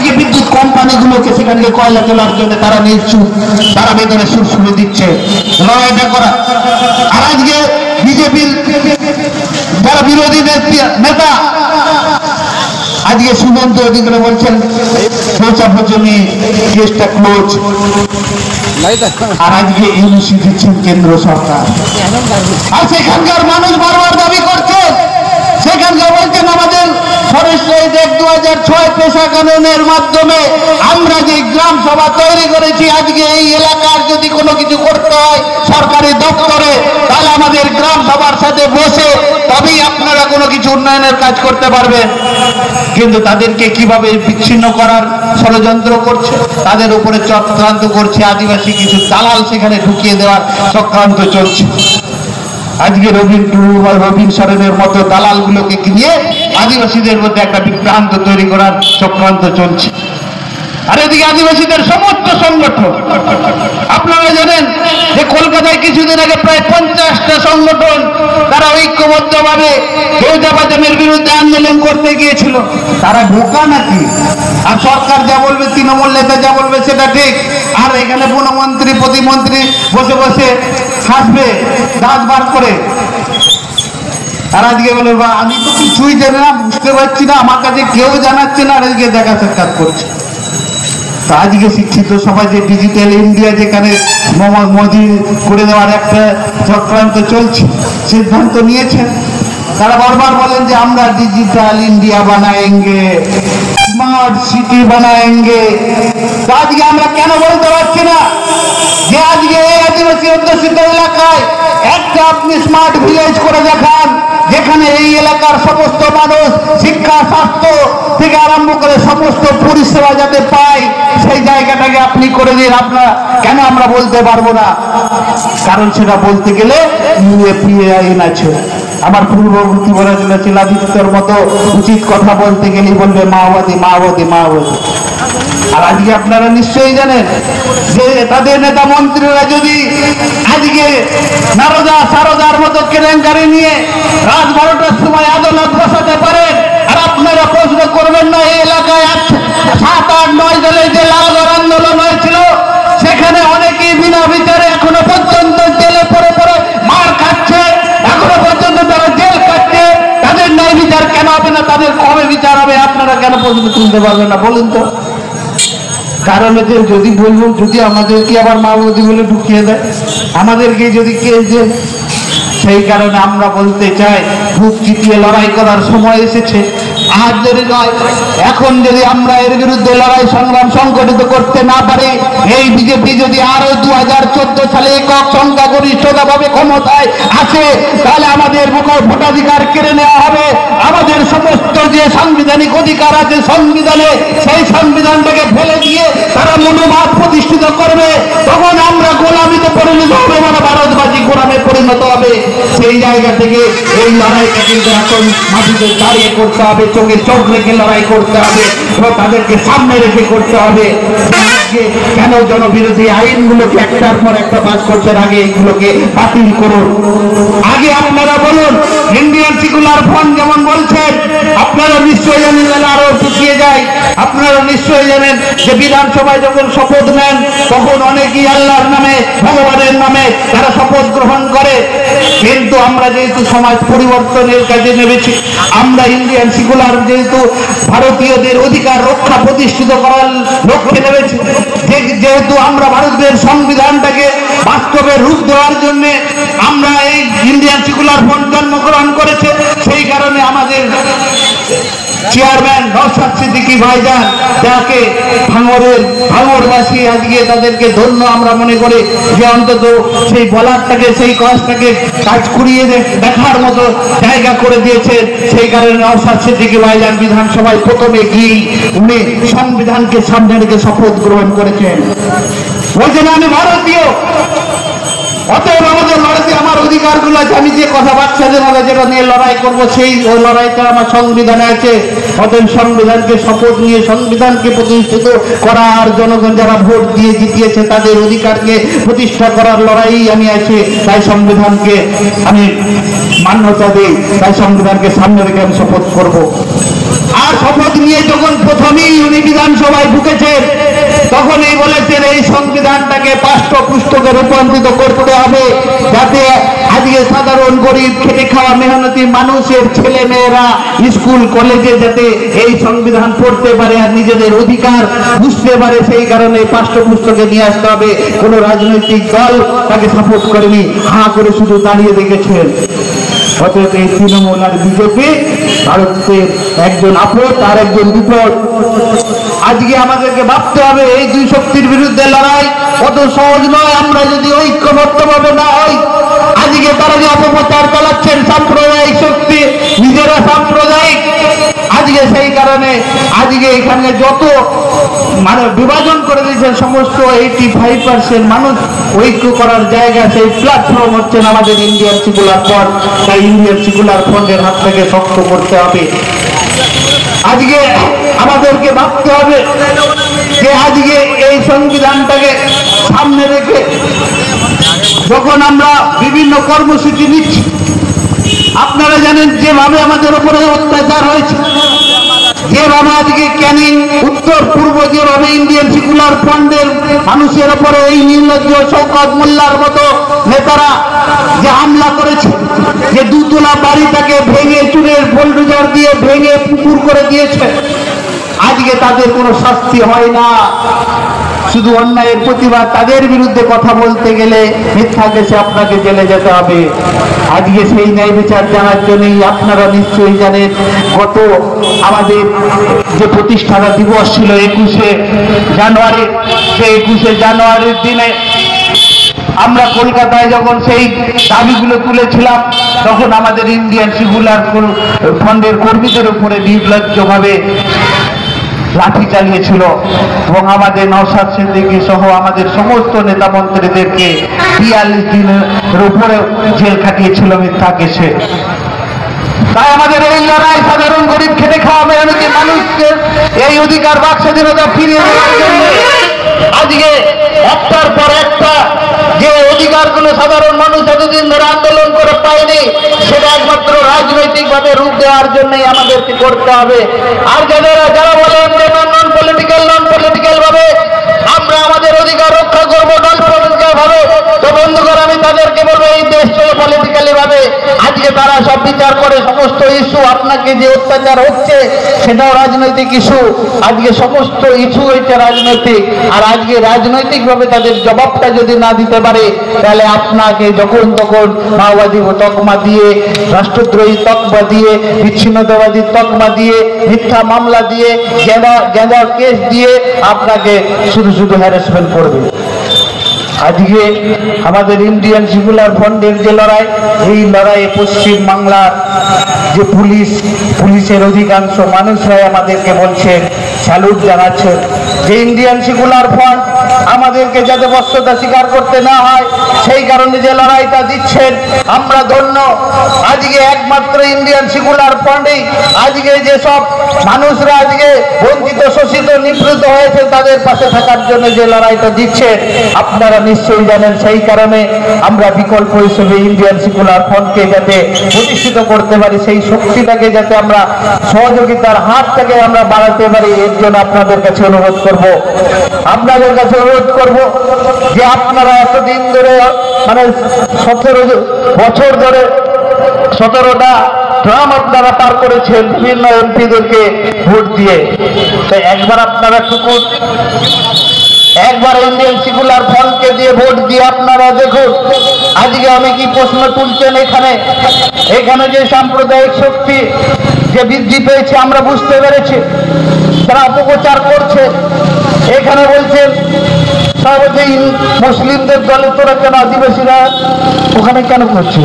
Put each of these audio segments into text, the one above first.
আজকে বিদ্যুৎ কোম্পানিগুলোকে সেখানে কয়লা তোলার জন্য তারা নিশ্চুপ, তারা বেতনে সুরসুরি দিচ্ছে লড়াইটা করা। আর আজকে বিজেপির যারা বিরোধী নেতা আজকে সুমন্ত অধিকারী বলছেন শৌচাভোজনী কেসটা ক্লোজ, আর আজকে ইউনিসি দিচ্ছেন কেন্দ্র সরকার। আর সেখানকার মানুষ বারবার দাবি করছে, সেখানকার বলছেন আমাদের ফরেস্ট রাইট 2006 পেশা কানুনের মাধ্যমে আমরা যে গ্রাম সভা তৈরি করেছি, আজকে এই এলাকার যদি কোনো কিছু করতে হয় সরকারি দপ্তরে, তাহলে আমাদের গ্রাম সভার সাথে বসে তবেই আপনারা কোনো কিছু উন্নয়নের কাজ করতে পারবেন। কিন্তু তাদেরকে কিভাবে বিচ্ছিন্ন করার ষড়যন্ত্র করছে, তাদের উপরে চক্রান্ত করছে, আদিবাসী কিছু দালাল সেখানে ঢুকিয়ে দেওয়ার চক্রান্ত চলছে। আজকে রবীন টুডু বা রবীন সরেনের মতো দালালগুলোকে নিয়ে আদিবাসীদের মধ্যে একটা বিভ্রান্ত তৈরি করার চক্রান্ত চলছে। আর এদিকে আদিবাসীদের সমস্ত সংগঠন, আপনারা জানেন যে কলকাতায় কিছুদিন আগে প্রায় 50টা সংগঠন তারা ঐক্যবদ্ধভাবে ফৌজাবাজামের বিরুদ্ধে আন্দোলন করতে গিয়েছিল। তারা ঢোকা নাকি? আর সরকার যা বলবে, তৃণমূল নেতা যা বলবে সেটা ঠিক, আর এখানে বনমন্ত্রী প্রতিমন্ত্রী বসে বসে হাসবে দাঁত বার করে। আর আজকে বলে আমি তো কিছুই জানি না, বুঝতে পারছি না, আমার কাছে কেউ জানাচ্ছে না, আর আজকে দেখা সাক্ষাৎ করছে। তো আজকে শিক্ষিত সমাজে ডিজিটাল ইন্ডিয়া যেখানে মোদি করে দেওয়ার একটা চক্রান্ত চলছে, সিদ্ধান্ত নিয়েছেন। তারা বারবার বলেন যে আমরা ডিজিটাল ইন্ডিয়া বানাएंगे, স্মার্ট সিটি বানাएंगे। তো আজকে আমরা কেন বলতে পারছি না যে আজকে এই আদিবাসী অধ্যুষিত এলাকায় একটা আপনি স্মার্ট ভিলেজ করে দেখান, যেখানে এই এলাকার সমস্ত মানুষ শিক্ষা, স্বাস্থ্য থেকে আরম্ভ করে সমস্ত পরিষেবা যাতে পায়, সেই জায়গাটাকে আপনি করে দিন। আপনারা কেন আমরা বলতে পারবো না? কারণ সেটা বলতে গেলে ইউএপিএ আইন আছে। আমার পূর্ববর্তী বলেছিল শিলাদিত্যর মতো উচিত কথা বলতে গেলেই বলবে মাওবাদী মাওবাদী মাওবাদী। আর আজকে আপনারা নিশ্চয়ই জানেন যে তাদের নেতা মন্ত্রীরা যদি আজকে নারদা সারদার মতো কেলেঙ্কারি নিয়ে রাত 12টার সময় আদালত বসাতে পারেন, আর আপনারা প্রশ্ন করবেন না এই এলাকায় 7, 8, 9 দলের যে লালগড় আন্দোলন হয়েছিল, সেখানে অনেকেই বিনা বিচারে এখনো পর্যন্ত জেলে পড়ে পড়ে মার খাচ্ছে, এখনো পর্যন্ত তারা জেল কাটছে। তাদের ন্যায় বিচার কেন হবে না? তাদের কবে বিচার হবে? আপনারা কেন প্রশ্ন তুলতে পারবেন না বলুন তো? কারণ যে যদি বলবো, যদি আমাদেরকে আবার মাওবাদী বলে ঢুকিয়ে দেয়, আমাদেরকে যদি কেস দেয়, সেই কারণে আমরা বলতে চাই বুক চিতিয়ে লড়াই করার সময় এসেছে। আজ যদি নয়, এখন যদি আমরা এর বিরুদ্ধে লড়াই সংগ্রাম সংগঠিত করতে না পারি, এই বিজেপি যদি আরো 2014 সালে একক সংখ্যাগরিষ্ঠতা ভাবে ক্ষমতায় আসে, তাহলে আমাদের ভোটাধিকার কেড়ে নেওয়া হবে। আমাদের সমস্ত যে সাংবিধানিক অধিকার আছে সংবিধানে, সেই সংবিধানটাকে ফেলে দিয়ে তারা মনোভাব প্রতিষ্ঠিত করবে। তখন আমরা গোলামিতে পরিণত হবে, মানে ভারতবাসী গোলামে পরিণত হবে। সেই জায়গা থেকে এই লড়াইটা কিন্তু এখন মাটিতে দাঁড়িয়ে করতে হবে, চোখে চোখ রেখে লড়াই করতে হবে এবং তাদেরকে সামনে রেখে করতে হবে। কেন জনবিরোধী আইনগুলোকে একটার পর একটা পাস করছেন? আগে এইগুলোকে বাতিল করুন। আগে আপনারা বলুন, ইন্ডিয়ান সেকুলার ফ্রন্ট যেমন বলছেন, আপনারা নিশ্চয়ই জানেন, আরো পিছিয়ে যায়, আপনারা নিশ্চয়ই জানেন যে বিধানসভায় যখন শপথ নেন তখন অনেকেই আল্লাহর নামে, ভগবানের নামে তারা শপথ গ্রহণ করে। কিন্তু আমরা যেহেতু সমাজ পরিবর্তনের কাজে নেমেছি, আমরা ইন্ডিয়ান সেকুলার যেহেতু ভারতীয়দের অধিকার রক্ষা প্রতিষ্ঠিত করার লক্ষ্যে নেমেছি, যেহেতু আমরা ভারতের সংবিধানটাকে বাস্তবে রূপ দেওয়ার জন্য আমরা এই ইন্ডিয়ান সেকুলার ফ্রন্ট জন্মগ্রহণ করেছে, সেই কারণে আমাদের চেয়ারম্যান নওশাদ সিদ্দিকী ভাইজান, যাকে ভাঙড়বাসী আজকে তাদেরকে ধন্য আমরা মনে করি, যে অন্তত সেই বলারটাকে, সেই কাজটাকে কাজ করিয়ে দেখার মতো জায়গা করে দিয়েছে। সেই কারণে নওশাদ সিদ্দিকী ভাইজান বিধানসভায় প্রথমে গিয়ে উনি সংবিধানকে সামনে রেখে শপথ গ্রহণ করেছেন। বলছেন আমি ভারতীয়, অতএব আমাদের লড়াইতে আমার অধিকারগুলো আছে, আমি যে কথা বাচ্চাদের মধ্যে যেটা নিয়ে লড়াই করবো সেই ওই লড়াইটা আমার সংবিধানে আছে। অতএব সংবিধানকে শপথ নিয়ে সংবিধানকে প্রতিষ্ঠিত করা আর জনগণ যারা ভোট দিয়ে জিতিয়েছে তাদের অধিকারকে প্রতিষ্ঠা করার লড়াই আমি আছে। তাই সংবিধানকে আমি মান্যতা দিই, তাই সংবিধানকে সামনে রেখে আমি শপথ করব। আর শপথ নিয়ে যখন প্রথমেই উনি বিধানসভায় ঢুকেছেন তখনই বলেছেন এই সংবিধানটাকে পাঠ্যপুস্তকে রূপান্তরিত করতে হবে, যাতে আজকে সাধারণ গরিব খেটে খাওয়া মেহনতি মানুষের ছেলে মেয়েরা স্কুল কলেজে যাতে এই সংবিধান পড়তে পারে আর নিজেদের অধিকার বুঝতে পারে, সেই কারণে পাঠ্যপুস্তকে নিয়ে আসতে হবে। কোনো রাজনৈতিক দল তাকে সাপোর্ট করেনি, হাঁ করে শুধু দাঁড়িয়ে দেখেছেন। অতএব এই তৃণমূল আর বিজেপি ভারতের একজন আপদ আর একজন বিপদ। আজকে আমাদেরকে ভাবতে হবে এই দুই শক্তির বিরুদ্ধে লড়াই অত সহজ নয়। আমরা যদি ঐক্যবদ্ধভাবে না হই, আজকে তারা যে অপপ্রচার চালাচ্ছেন সাম্প্রদায়িক শক্তি, নিজেরা সাম্প্রদায়িক, আজকে সেই কারণে আজকে এখানে যত মানে বিভাজন করে দিয়েছেন সমস্ত 85% মানুষ ঐক্য করার জায়গা, সেই প্ল্যাটফর্ম হচ্ছেন আমাদের ইন্ডিয়ান সেকুলার ফ্রন্ট। তাই ইন্ডিয়ান সেকুলার ফ্রন্টের হাত থেকে শক্ত করতে হবে। আজকে আমাদেরকে ভাবতে হবে যে আজকে এই সংবিধানটাকে সামনে রেখে যখন আমরা বিভিন্ন কর্মসূচি নিচ্ছি, আপনারা জানেন যেভাবে আমাদের উপরে অত্যাচার হয়েছে, যেভাবে আজকে ক্যানিং উত্তর পূর্ব যেভাবে ইন্ডিয়ান সেকুলার ফ্রন্টের মানুষের উপরে এই নির্লজ্জ শওকত মোল্লার মতো নেতারা যে হামলা করেছে, যে দুতলা বাড়িটাকে ভেঙে চুরের বোলডোজার দিয়ে ভেঙে পুকুর করে দিয়েছে, আজকে তাদের কোনো শাস্তি হয় না। শুধু অন্যায়ের প্রতিবাদ, তাদের বিরুদ্ধে কথা বলতে গেলে মিথ্যা কেসে আপনাকে জেলে যেতে হবে। আজকে সেই ন্যায় বিচার জানার জন্যই আপনারা নিশ্চয়ই জানেন গত আমাদের যে প্রতিষ্ঠাতা দিবস ছিল 21শে জানুয়ারি, সেই 21শে জানুয়ারির দিনে আমরা কলকাতায় যখন সেই দাবিগুলো তুলেছিলাম তখন আমাদের ইন্ডিয়ান সেকুলার ফ্রন্টের কর্মীদের উপরে নির্লজ্জভাবে লাঠি চালিয়েছিল এবং আমাদের নওশাদ সিদ্দিকী সহ আমাদের সমস্ত নেতা মন্ত্রীদেরকে 42 দিনের উপরে জেল খাটিয়েছিল মিথ্যা কেসে। তাই আমাদের এই লড়াই সাধারণ গরিব খেটে খাওয়া মেহনতি মানুষকে এই অধিকার বাক স্বাধীনতা ফিরিয়ে দেওয়ার জন্য আজকে একটার পর একটা যে অধিকারগুলো সাধারণ মানুষ এতদিন ধরে আন্দোলন করে পায়নি, সেটা একমাত্র রাজনৈতিকভাবে রূপ দেওয়ার জন্যই আমাদেরকে করতে হবে। আর যারা বলেন যে নন পলিটিক্যাল ভাবে আমরা আমাদের অধিকার রক্ষা করবো, নন পলিটিক্যাল ভাবে, তো বন্ধুগণ আমি তাদেরকে বলবো এই দেশ চলে পলিটিক্যালি ভাবে। আজকে তারা সব বিচার করে সমস্ত ইস্যু, আপনাকে যে অত্যাচার হচ্ছে সেটাও রাজনৈতিক ইস্যু, আজকে সমস্ত ইস্যু হয়েছে রাজনৈতিক। আর আজকে রাজনৈতিক ভাবে তাদের জবাবটা যদি না দিতে পারে তাহলে আপনাকে যখন তখন মাওবাদী তকমা দিয়ে, রাষ্ট্রদ্রোহী তকমা দিয়ে, বিচ্ছিন্নতাবাদী তকমা দিয়ে, মিথ্যা মামলা দিয়ে, গেঁদা কেস দিয়ে আপনাকে শুধু শুধু হ্যারাসমেন্ট করবে। আজকে আমাদের ইন্ডিয়ান সেকুলার ফ্রন্টের যে লড়াই, এই লড়াইয়ে পশ্চিম বাংলার যে পুলিশের অধিকাংশ মানুষরাই আমাদেরকে বলছেন, স্যালুট জানাচ্ছেন যে ইন্ডিয়ান সেকুলার ফ্রন্ট আমাদেরকে যাতে বস্তুতা স্বীকার করতে না হয় সেই কারণে যে লড়াইটা দিচ্ছেন আমরা ধন্য। আজকে একমাত্র ইন্ডিয়ান সেকুলার ফ্রন্টেই আজকে যেসব মানুষরা আজকে বঞ্চিত, শোষিত, নিপীড়িত হয়েছে তাদের পাশে থাকার জন্য যে লড়াইটা দিচ্ছে আপনারা নিশ্চয়ই জানেন। সেই কারণে আমরা বিকল্প হিসেবে ইন্ডিয়ান সেকুলার ফ্রন্টকে যাতে প্রতিষ্ঠিত করতে পারি, সেই শক্তিটাকে যাতে আমরা সহযোগিতার হাতটাকে আমরা বাড়াতে পারি, এর জন্য আপনাদের কাছে অনুরোধ করব যে আপনারা এতদিন ধরে মানে 17 বছর ধরে 17টা ট্রাম আপনারা পার করেছেন বিভিন্ন এমপিদেরকে ভোট দিয়ে। তো একবার আপনারা টুকুন, একবার ইন্ডিয়ান সেকুলার ফ্রন্টকে দিয়ে ভোট দিয়ে আপনারা দেখুন আজকে আমি কি প্রশ্ন তুলছেন। এখানে যে সাম্প্রদায়িক শক্তি যে বৃদ্ধি পেয়েছে আমরা বুঝতে পেরেছি, তারা অপপ্রচার করছে। এখানে বলছেন সর্বদিন মুসলিমদের দলে তোরা কেন আদিবাসীরা ওখানে কেন করছে,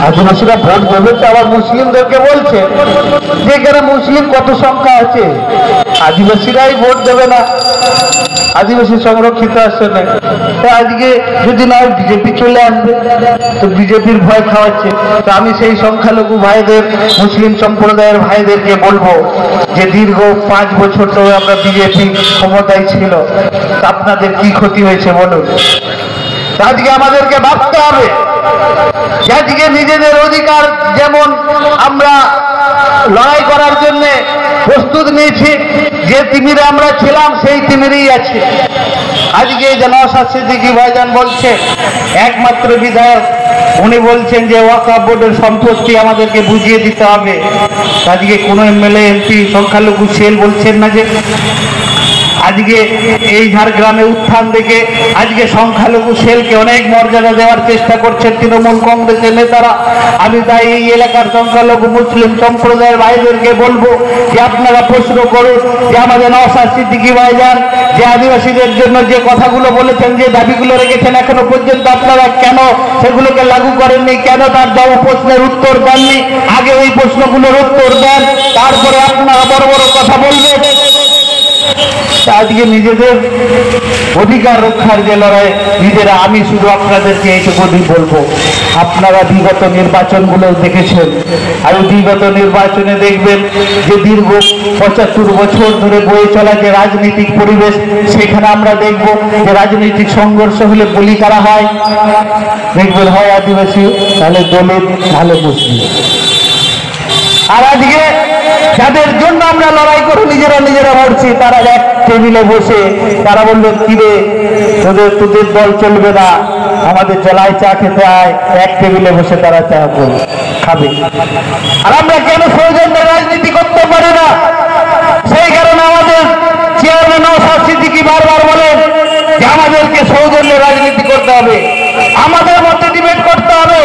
আদিবাসীরা ভোট দেবে তো আবার মুসলিমদেরকে বলছে যে এখানে মুসলিম কত সংখ্যা আছে, আদিবাসীরাই ভোট দেবে না, আদিবাসী সংরক্ষিত আসনে। তো আজকে যদি না বিজেপি চলে আসবে তো বিজেপির ভয় খাওয়াচ্ছে। তো আমি সেই সংখ্যালঘু ভাইদের, মুসলিম সম্প্রদায়ের ভাইদেরকে বলবো যে দীর্ঘ 5 বছর ধরে আমরা বিজেপি ক্ষমতায় ছিল, আপনাদের কি ক্ষতি হয়েছে বলুন। আজকে আমাদেরকে ভাবতে হবে যে আজকে নিজেদের অধিকার যেমন আমরা লড়াই করার জন্য প্রস্তুত নিয়েছি, যে তিমিরে আমরা ছিলাম সেই তিমিরেই আছে। আজকে যে নওশাদ সিদ্দিকী ভাইজান বলছে একমাত্র বিধায়ক, উনি বলছেন যে ওয়াকফ বোর্ডের সম্পত্তি আমাদেরকে বুঝিয়ে দিতে হবে। আজকে কোনো এমএলএ এমপি সংখ্যালঘু সেল বলছেন না যে আজকে এই ঝাড়গ্রামে উত্থান থেকে আজকে সংখ্যালঘু সেলকে অনেক মর্যাদা দেওয়ার চেষ্টা করছেন তৃণমূল কংগ্রেসের নেতারা। আমি তাই এই এলাকার সংখ্যালঘু মুসলিম সম্প্রদায়ের ভাইদেরকে বলবো যে আপনারা প্রশ্ন করুন যে আমাদের নওশাদ সিদ্দিকী ভাইজান যে আদিবাসীদের জন্য যে কথাগুলো বলেছেন, যে দাবিগুলো রেখেছেন, এখনো পর্যন্ত আপনারা কেন সেগুলোকে লাগু করেননি, কেন তার জবাব প্রশ্নের উত্তর দেননি? আগে ওই প্রশ্নগুলোর উত্তর দেন, তারপরে আপনারা বড় বড় কথা বলবেন। আজকে নিজেদের অধিকার রক্ষার যে লড়াই নিজেরা, আমি শুধু আপনাদেরকে এইটুকুই বলবো, আপনারা বিগত নির্বাচনগুলো দেখেছেন, আর বিগত নির্বাচনে দেখবেন যে দীর্ঘ 75 বছর ধরে বয়ে চলা যে রাজনৈতিক পরিবেশ, সেখানে আমরা দেখব যে রাজনৈতিক সংঘর্ষ হলে বলি কারা হয়, দেখবেন হয় আদিবাসী, তাহলে দলিত, তাহলে মুসলিম। আর আজকে যাদের জন্য আমরা লড়াই করে নিজেরা মরছি, তারা এক টেবিলে বসে তারা বললেন কিরে তোদের দল চলবে না, আমাদের জলায় চা খেতে আয়, এক টেবিলে বসে তারা চা খাবে। আর আমরা কেন সৌজন্যের রাজনীতি করতে পারি না? সেই কারণে আমাদের চেয়ারম্যান নওশাদ সিদ্দিকী বারবার বলেন যে আমাদেরকে সৌজন্যের রাজনীতি করতে হবে, আমাদের মধ্যে ডিবেট করতে হবে,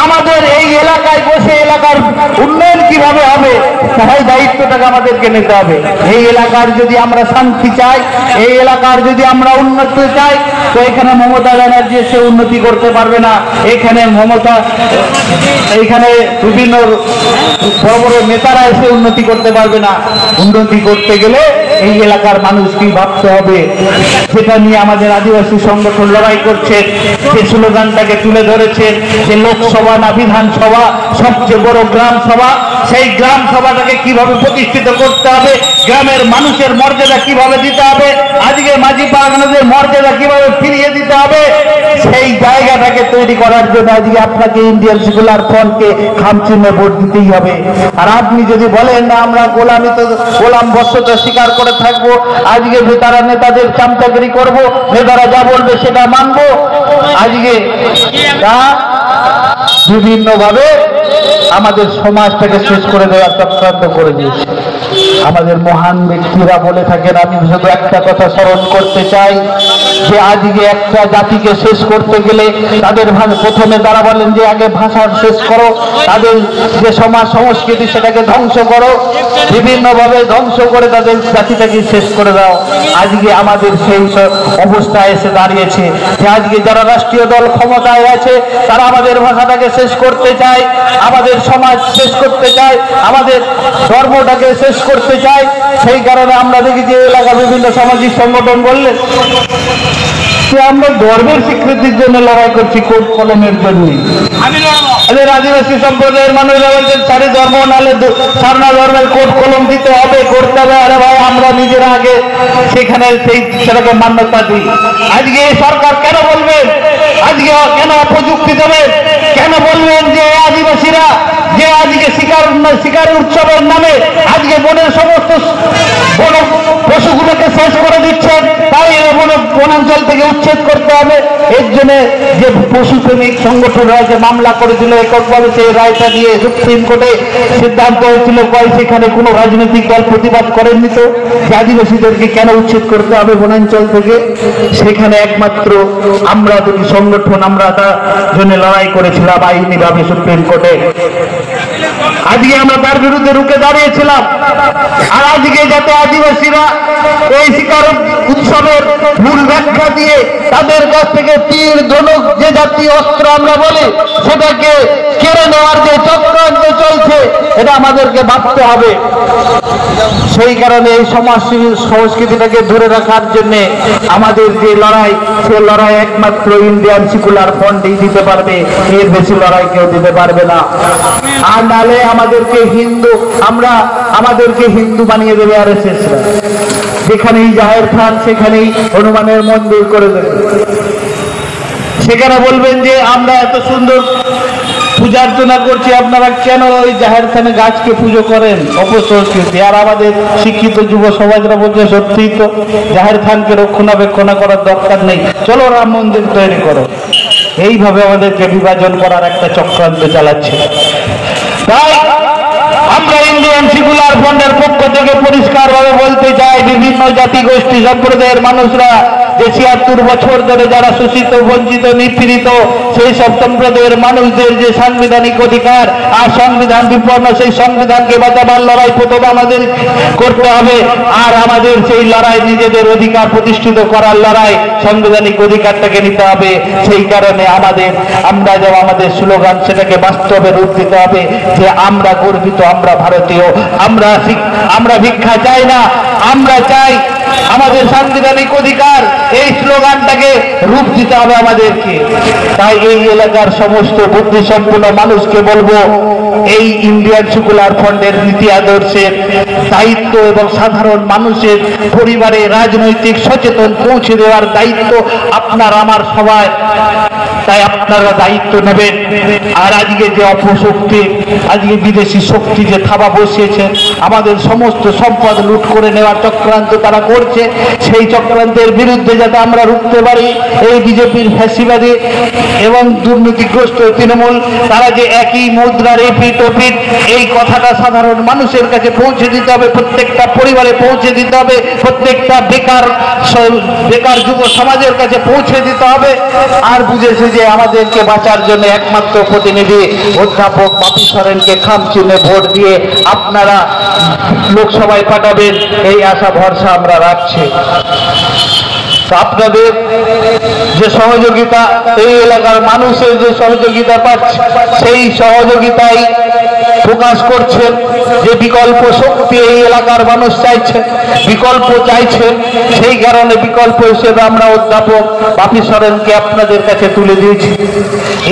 আমাদের এই এলাকায় বসে এলাকার উন্নয়ন কিভাবে হবে তাই দায়িত্বটাকে আমাদেরকে নিতে হবে। এই এলাকার যদি আমরা শান্তি চাই, এই এলাকার যদি আমরা উন্নতি চাই, তো এখানে মমতা ব্যানার্জি এসে উন্নতি করতে পারবে না, এখানে এইখানে বিভিন্ন বড় বড় নেতারা এসে উন্নতি করতে পারবে না। উন্নতি করতে গেলে এই এলাকার মানুষকে ভাবতে হবে। সেটা নিয়ে আমাদের আদিবাসী সংগঠন লড়াই করছে, যে স্লোগানটাকে তুলে ধরেছে যে লোকসভা না বিধানসভা, সবচেয়ে বড় গ্রাম সভা, সেই গ্রাম সভাটাকে কিভাবে প্রতিষ্ঠিত করতে হবে, গ্রামের মানুষের মর্যাদা কিভাবে দিতে হবে, আজকে মাঝি পারগানাদের মর্যাদা কিভাবে ফিরিয়ে দিতে হবে, সেই জায়গাটাকে তৈরি করার জন্য আজকে আপনাকে ইন্ডিয়ান সেকুলার ফ্রন্টকে খামচিহ্নে ভোট দিতেই হবে। আর আপনি যদি বলেন না আমরা গোলাম বস্তুতা স্বীকার করে থাকবো, আজকে তারা নেতাদের চামচাগিরি করব, নেতারা যা বলবে সেটা মানবো, আজকে তা বিভিন্নভাবে আমাদের সমাজটাকে শেষ করে দেওয়ার চক্রান্ত করে দিয়েছে। আমাদের মহান ব্যক্তিরা বলে থাকেন, আমি শুধু একটা কথা স্মরণ করতে চাই যে আজকে একটা জাতিকে শেষ করতে গেলে তাদের প্রথমে তারা বলেন যে আগে ভাষা শেষ করো, তাদের যে সমাজ সংস্কৃতি সেটাকে ধ্বংস করো, বিভিন্নভাবে ধ্বংস করে তাদের জাতিটাকে শেষ করে দাও। আজকে আমাদের সেই অবস্থা এসে দাঁড়িয়েছে যে আজকে যারা রাষ্ট্রীয় দল ক্ষমতায় আছে তারা আমাদের ভাষাটাকে শেষ করতে চায়, আমাদের সমাজ শেষ করতে চায়, আমাদের ধর্মটাকে শেষ করতে চায়। সেই কারণে আমরা দেখি যে এলাকা বিভিন্ন সামাজিক সংগঠন বললেন যে আমরা ধর্মের স্বীকৃতির জন্য লড়াই করছি, কোর্ট কলমের জন্য। আদিবাসী সম্প্রদায়ের মানুষরা বলছেন চারি ধর্ম নাহলে সারনা ধর্মের কোর্ট কলম দিতে হবে, করতে হবে। আরে ভাই, আমরা নিজেরা আগে সেখানে সেটাকে মান্যতা দিই। আজকে এই সরকার কেন বলবেন, আজকে কেন অপযুক্তি দেবেন, কেন বলবেন যে আদিবাসীরা যে আজকে শিকার উৎসবের নামে আজকে বনের সমস্ত বন পশুগুলোকে শেষ করে দিচ্ছেন, তাই বনাঞ্চল থেকে উচ্ছেদ করতে হবে। এর জন্য যে পশুপ্রেমিক সংগঠনরা যে মামলা করেছিল এককভাবে, সেই রায়টা দিয়ে সুপ্রিম কোর্টে সিদ্ধান্ত হয়েছিল, সেখানে কোনো রাজনৈতিক দল প্রতিবাদ করেননি তো যে আদিবাসীদেরকে কেন উচ্ছেদ করতে হবে বনাঞ্চল থেকে। সেখানে একমাত্র আমরা দুটি সংগঠন আমরা তার জন্য লড়াই করেছিলাম আইনিভাবে সুপ্রিম কোর্টে। আজকে আমরা তার বিরুদ্ধে রুখে দাঁড়িয়েছিলাম। আর আজকে যাতে আদিবাসীরা এই শিকার উৎসবের ভুল ব্যাখ্যা দিয়ে তাদের কাছ থেকে তীর ধনুক যে জাতীয় অস্ত্র আমরা বলি সেটাকে কেড়ে নেওয়ার যে চক্রান্ত চলছে এটা আমাদেরকে ভাবতে হবে। সেই কারণে এই সমাজ সংস্কৃতিটাকে ধরে রাখার জন্য আমাদের যে লড়াই, সে লড়াই একমাত্র ইন্ডিয়ান সেকুলার ফ্রন্টই দিতে পারবে, এর বেশি লড়াই কেউ দিতে পারবে না। আর নালে আমাদেরকে হিন্দু বানিয়ে দেবে আরএসএসরা। যেখানেই জাহের খান সেখানেই হনুমানের মন্দির করে দেবে। সেখানে বলবেন যে আমরা এত সুন্দর পূজা অর্চনা করছি, আপনারা কেন ওই জাহের খানে গাছকে পুজো করেন? অপসংস্কৃতি। আর আমাদের শিক্ষিত যুব সমাজরা বলছে সত্যিই তো, জাহের খানকে রক্ষণাবেক্ষণ করার দরকার নেই, চলো রাম মন্দির তৈরি করো। এইভাবে আমাদেরকে বিভাজন করার একটা চক্রান্ত চালাচ্ছে। তাই আমরা ইন্ডিয়ান সেকুলার ফ্রন্টের পক্ষ থেকে পরিষ্কারভাবে বলতে চাই, বিভিন্ন জাতি গোষ্ঠী সম্প্রদায়ের মানুষরা যে ৭৬ বছর ধরে যারা শোষিত, বঞ্চিত, নিপীড়িত, সেই সব সম্প্রদায়ের মানুষদের যে সাংবিধানিক অধিকার আর সংবিধান বিপন্ন, সেই সংবিধানকে বাঁচাবার লড়াই প্রথমে আমাদের করতে হবে। আর আমাদের সেই লড়াই, নিজেদের অধিকার প্রতিষ্ঠিত করার লড়াই, সাংবিধানিক অধিকারটাকে নিতে হবে। সেই কারণে আমরা যেমন আমাদের স্লোগান, সেটাকে বাস্তবে রূপ দিতে হবে যে আমরা গর্বিত, আমরা ভারতীয়, আমরা ভিক্ষা চাই না, আমরা চাই আমাদের সাংবিধানিক অধিকার। এই স্লোগানটাকে রূপ দিতে হবে আমাদেরকে। তাই এই এলাকার সমস্ত বুদ্ধিসম্পন্ন মানুষকে বলবো, এই ইন্ডিয়ান সেকুলার ফ্রন্টের নীতি আদর্শের দায়িত্ব এবং সাধারণ মানুষের পরিবারে রাজনৈতিক সচেতন পৌঁছে দেওয়ার দায়িত্ব আপনার আমার সবাই। তাই আপনারা দায়িত্ব নেবেন। আর আজকে যে অপশক্তি, আজকে বিদেশি শক্তি যে থাবা বসিয়েছে, আমাদের সমস্ত সম্পদ লুট করে নেওয়ার চক্রান্ত তারা করছে, সেই চক্রান্তের বিরুদ্ধে যাতে আমরা রুখতে পারি, এই বিজেপির ফ্যাসিবাদী এবং দুর্নীতিগ্রস্ত তৃণমূল, তারা যে একই মুদ্রার এপিঠ ওপিঠ, এই কথাটা সাধারণ মানুষের কাছে পৌঁছে দিতে হবে, প্রত্যেকটা পরিবারে পৌঁছে দিতে হবে, প্রত্যেকটা বেকার যুব সমাজের কাছে পৌঁছে দিতে হবে। আর বুঝেছে যে আমাদেরকে বাঁচার জন্য একমাত্র প্রতিনিধি অধ্যাপক বাপি সরেনকে খাম চিহ্নে ভোট দিয়ে আপনারা লোকসভায় পাঠাবেন, এই আশা ভরসা আমরা রাখছি। আপনাদের যে সহযোগিতা, এই এলাকার মানুষের যে সহযোগিতা পাচ্ছে, সেই সহযোগিতাই প্রকাশ করছেন যে বিকল্প শক্তি এই এলাকার মানুষ চাইছে, বিকল্প চাইছেন। সেই কারণে বিকল্প হিসেবে আমরা অধ্যাপক বাপি সরেনকে আপনাদের কাছে তুলে দিয়েছি।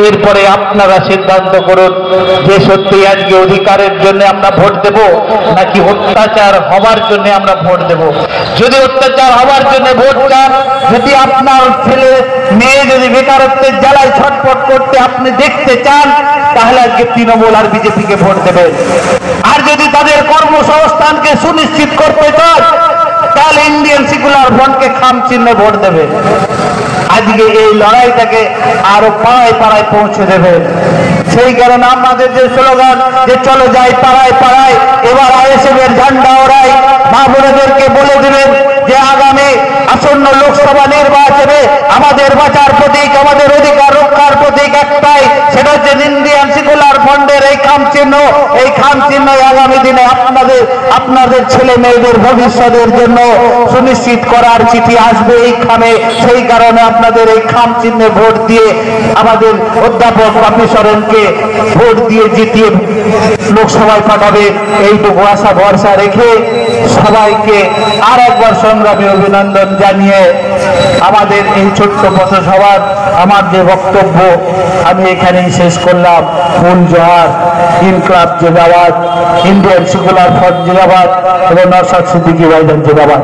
এরপরে আপনারা সিদ্ধান্ত করুন যে সত্যি আজকে অধিকারের জন্য আমরা ভোট দেব, নাকি অত্যাচার হবার জন্য আমরা ভোট দেব। যদি অত্যাচার হবার জন্য ভোট চান, যদি আপনার ছেলে মেয়ে যদি বেকারত্বের জ্বালায় ছটফট করতে আপনি দেখতে চান, তাহলে আজকে তৃণমূল আর বিজেপিকে ভোট দেবেন। আর যদি তাদের কর্মসংস্থানকে সুনিশ্চিত করতে চান, তাহলে ইন্ডিয়ান সেকুলার ফ্রন্টকে খাম চিহ্নে ভোট দেবে। আজকে এই লড়াইটাকে আরো পাড়ায় পাড়ায় পৌঁছে দেবে। সেই কারণে আমাদের যে স্লোগান, যে চলো যাই পাড়ায় পাড়ায়, এবার আইএসএফ এর ঝান্ডা ওড়াই, মা বোনেদেরকে বলে দেবেন যে আগামী আসন্ন লোকসভা নির্বাচনে আমাদের বাঁচার প্রতীক, আমাদের অধিকার রক্ষার প্রতীক একটাই, সেটা হচ্ছে ইন্ডিয়ান সেকুলার ফ্রন্টের এই খাম চিহ্ন। এই খাম চিহ্ন আগামী দিনে আপনাদের ছেলে মেয়েদের ভবিষ্যতের জন্য সুনিশ্চিত করার চিঠি আসবে এই খামে। সেই কারণে আপনাদের এই খাম চিহ্নে ভোট দিয়ে আমাদের অধ্যাপক বাপি সরেনকে ভোট দিয়ে জিতিয়ে লোকসভায় পাঠাবে, এইটুকু আশা ভরসা রেখে সবাইকে আর একবার সংগ্রামী অভিনন্দন জানিয়ে আমাদের এই ছোট্ট পথসভার আমার যে বক্তব্য আমি এখানেই শেষ করলাম। ফুল জোহার, ইনকলাব জিন্দাবাদ, ইন্ডিয়ান সেকুলার ফ্রন্ট জিন্দাবাদ এবং নওশাদ সিদ্দিকী ভাইজান জিন্দাবাদ।